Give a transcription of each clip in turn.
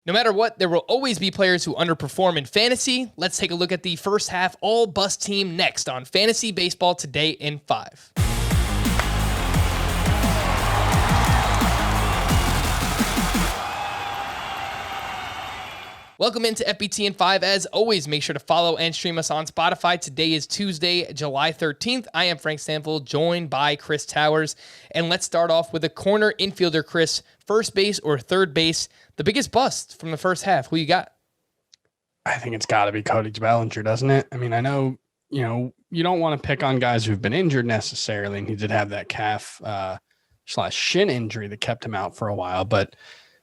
No matter what, there will always be players who underperform in fantasy. Let's take a look at the first half all-bust team next on Fantasy Baseball Today in 5. Welcome into FBT in 5. As always, make sure to follow and stream us on Spotify. Today is Tuesday, July 13th. I am Frank Stanfield, joined by Chris Towers. And let's start off with a corner infielder, Chris. First base or third base, the biggest bust from the first half. Who you got? I think it's got to be Cody Bellinger, doesn't it? I mean, I know, you don't want to pick on guys who've been injured necessarily, and he did have that calf / shin injury that kept him out for a while, but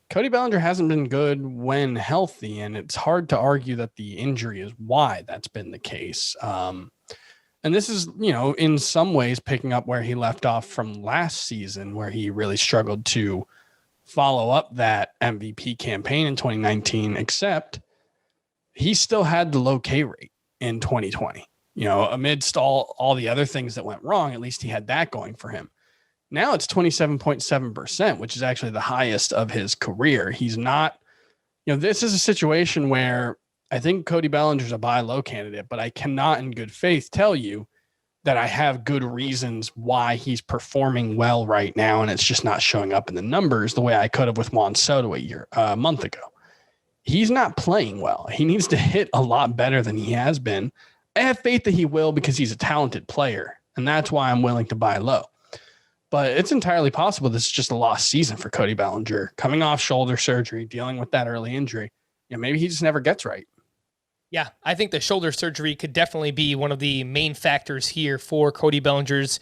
Cody Bellinger hasn't been good when healthy, and it's hard to argue that the injury is why that's been the case. And this is, in some ways picking up where he left off from last season, where he really struggled to follow up that MVP campaign in 2019, except he still had the low K rate in 2020. Amidst all the other things that went wrong, at least he had that going for him. Now it's 27.7%, which is actually the highest of his career. He's not, this is a situation where I think Cody Bellinger's a buy low candidate, but I cannot in good faith tell you that I have good reasons why he's performing well right now, and it's just not showing up in the numbers the way I could have with Juan Soto a month ago. He's not playing well. He needs to hit a lot better than he has been. I have faith that he will because he's a talented player, and that's why I'm willing to buy low. But it's entirely possible this is just a lost season for Cody Bellinger, coming off shoulder surgery, dealing with that early injury. Maybe he just never gets right. Yeah, I think the shoulder surgery could definitely be one of the main factors here for Cody Bellinger's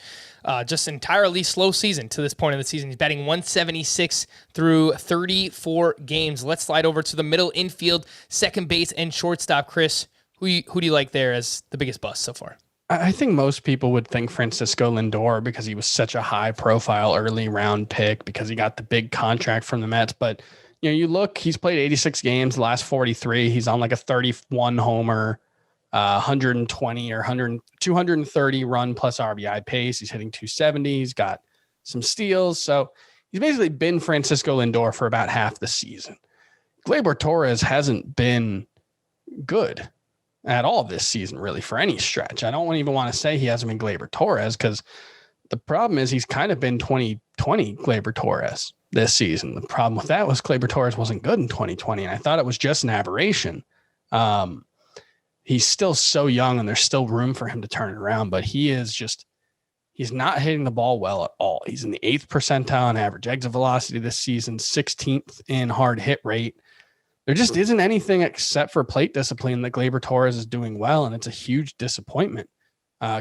just entirely slow season to this point of the season. He's batting 176 through 34 games. Let's slide over to the middle infield, second base, and shortstop. Chris, who do you like there as the biggest bust so far? I think most people would think Francisco Lindor because he was such a high-profile early round pick because he got the big contract from the Mets, but you look, he's played 86 games, the last 43. He's on like a 31 homer, 120 or 230 run plus RBI pace. He's hitting 270. He's got some steals. So he's basically been Francisco Lindor for about half the season. Gleyber Torres hasn't been good at all this season, really, for any stretch. I don't even want to say he hasn't been Gleyber Torres because the problem is he's kind of been 2020 Gleyber Torres this season. The problem with that was Gleyber Torres wasn't good in 2020, and I thought it was just an aberration. He's still so young, and there's still room for him to turn it around, but he's not hitting the ball well at all. He's in the 8th percentile in average exit velocity this season, 16th in hard hit rate. There just isn't anything except for plate discipline that Gleyber Torres is doing well, and it's a huge disappointment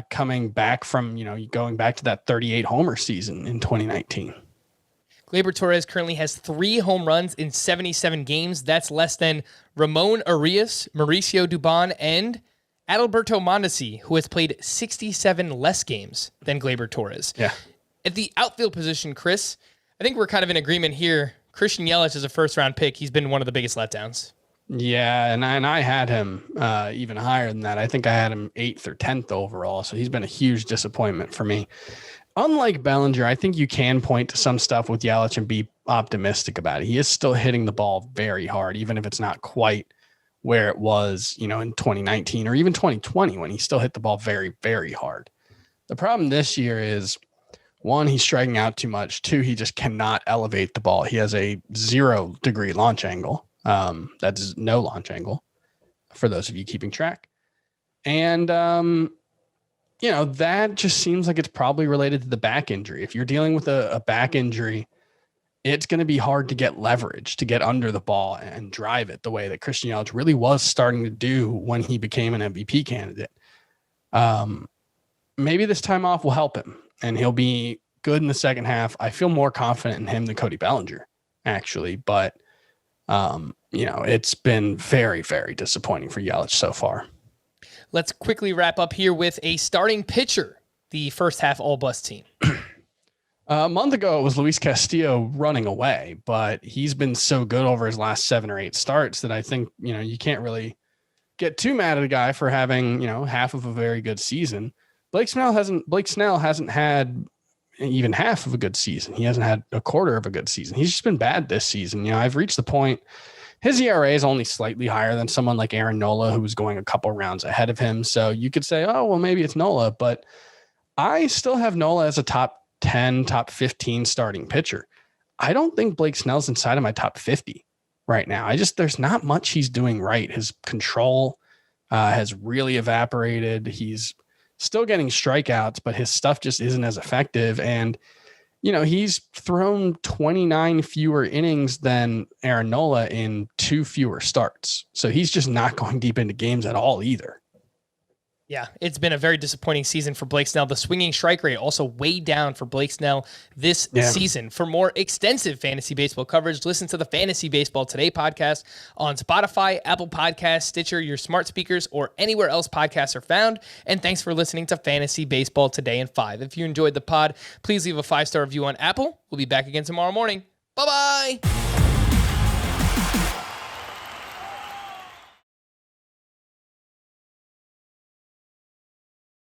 coming back from, going back to that 38 homer season in 2019. Gleyber Torres currently has 3 home runs in 77 games. That's less than Ramon Arias, Mauricio Dubon, and Adalberto Mondesi, who has played 67 less games than Gleyber Torres. Yeah. At the outfield position, Chris, I think we're kind of in agreement here. Christian Yelich is a first-round pick. He's been one of the biggest letdowns. Yeah, and I had him even higher than that. I think I had him 8th or 10th overall, so he's been a huge disappointment for me. Unlike Bellinger, I think you can point to some stuff with Yelich and be optimistic about it. He is still hitting the ball very hard, even if it's not quite where it was, in 2019 or even 2020 when he still hit the ball very, very hard. The problem this year is, 1, he's striking out too much. 2, he just cannot elevate the ball. He has a 0-degree launch angle. That's no launch angle for those of you keeping track. And, that just seems like it's probably related to the back injury. If you're dealing with a back injury, it's going to be hard to get leverage, to get under the ball and drive it the way that Christian Yelich really was starting to do when he became an MVP candidate. Maybe this time off will help him, and he'll be good in the second half. I feel more confident in him than Cody Bellinger, actually. But, it's been very, very disappointing for Yelich so far. Let's quickly wrap up here with a starting pitcher, the first half all-bust team. A month ago, it was Luis Castillo running away, but he's been so good over his last 7 or 8 starts that I think, you can't really get too mad at a guy for having, half of a very good season. Blake Snell hasn't had even half of a good season. He hasn't had a quarter of a good season. He's just been bad this season. I've reached the point his ERA is only slightly higher than someone like Aaron Nola, who was going a couple rounds ahead of him. So you could say, oh, well, maybe it's Nola, but I still have Nola as a top 10, top 15 starting pitcher. I don't think Blake Snell's inside of my top 50 right now. There's not much he's doing right. His control has really evaporated. He's still getting strikeouts, but his stuff just isn't as effective. And, he's thrown 29 fewer innings than Aaron Nola in 2 fewer starts. So he's just not going deep into games at all either. Yeah, it's been a very disappointing season for Blake Snell. The swinging strike rate also way down for Blake Snell this season. For more extensive fantasy baseball coverage, listen to the Fantasy Baseball Today podcast on Spotify, Apple Podcasts, Stitcher, your smart speakers, or anywhere else podcasts are found. And thanks for listening to Fantasy Baseball Today in 5. If you enjoyed the pod, please leave a 5-star review on Apple. We'll be back again tomorrow morning. Bye-bye.